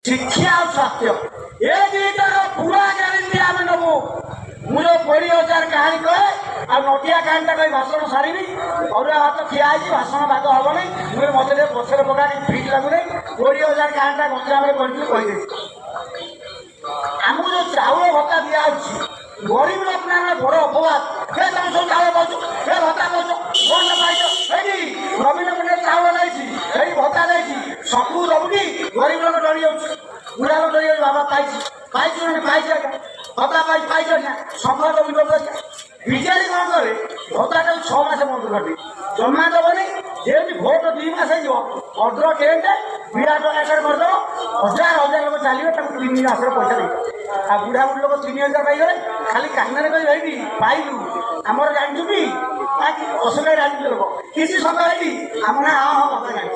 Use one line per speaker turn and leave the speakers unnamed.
शिक्षा और स्वास्थ्य ये दुईटार पूरा ग्यारंटी आम नबू मुझे 20,000 कहानी कहे आ नटिया कहानीटा कही भाषण सारी अरुआ भात खिया भाषण भाग हम नहीं मुझे मत पचर पका ठीक लगुनि 20,000 कहानीटा गंजाम कही आमको जो चाउल भत्ता दिया गरीब लोक बड़ अपवाद तुम सब चाउल पाच भत्ता पाच भोट पाइछ नवीन पट्टनायक चाउल नहीं भत्ता नहीं सबू दबुनी गरीब लोक डरी जाऊँ बुढ़ा लोक डरी जाऊँ बाबा पाइछ भत्ता पाइछ संघ दबुनी विजेडी कौन करे भत्ता 6 मास बंद कर जमा दबनी जेमती भोट 2 मास अद्र टेन्ट विराट आकार करद हजार हजार लोग चलिए 3 मास पैसा दे आ बुढ़ा बुढ़ी लोग 3,000 पाइगले खाली कान कही पाइलु आमर जानू कि असुविधा राजनीति लोक किसी समय आम ना हाँ हाँ भत्ता जानी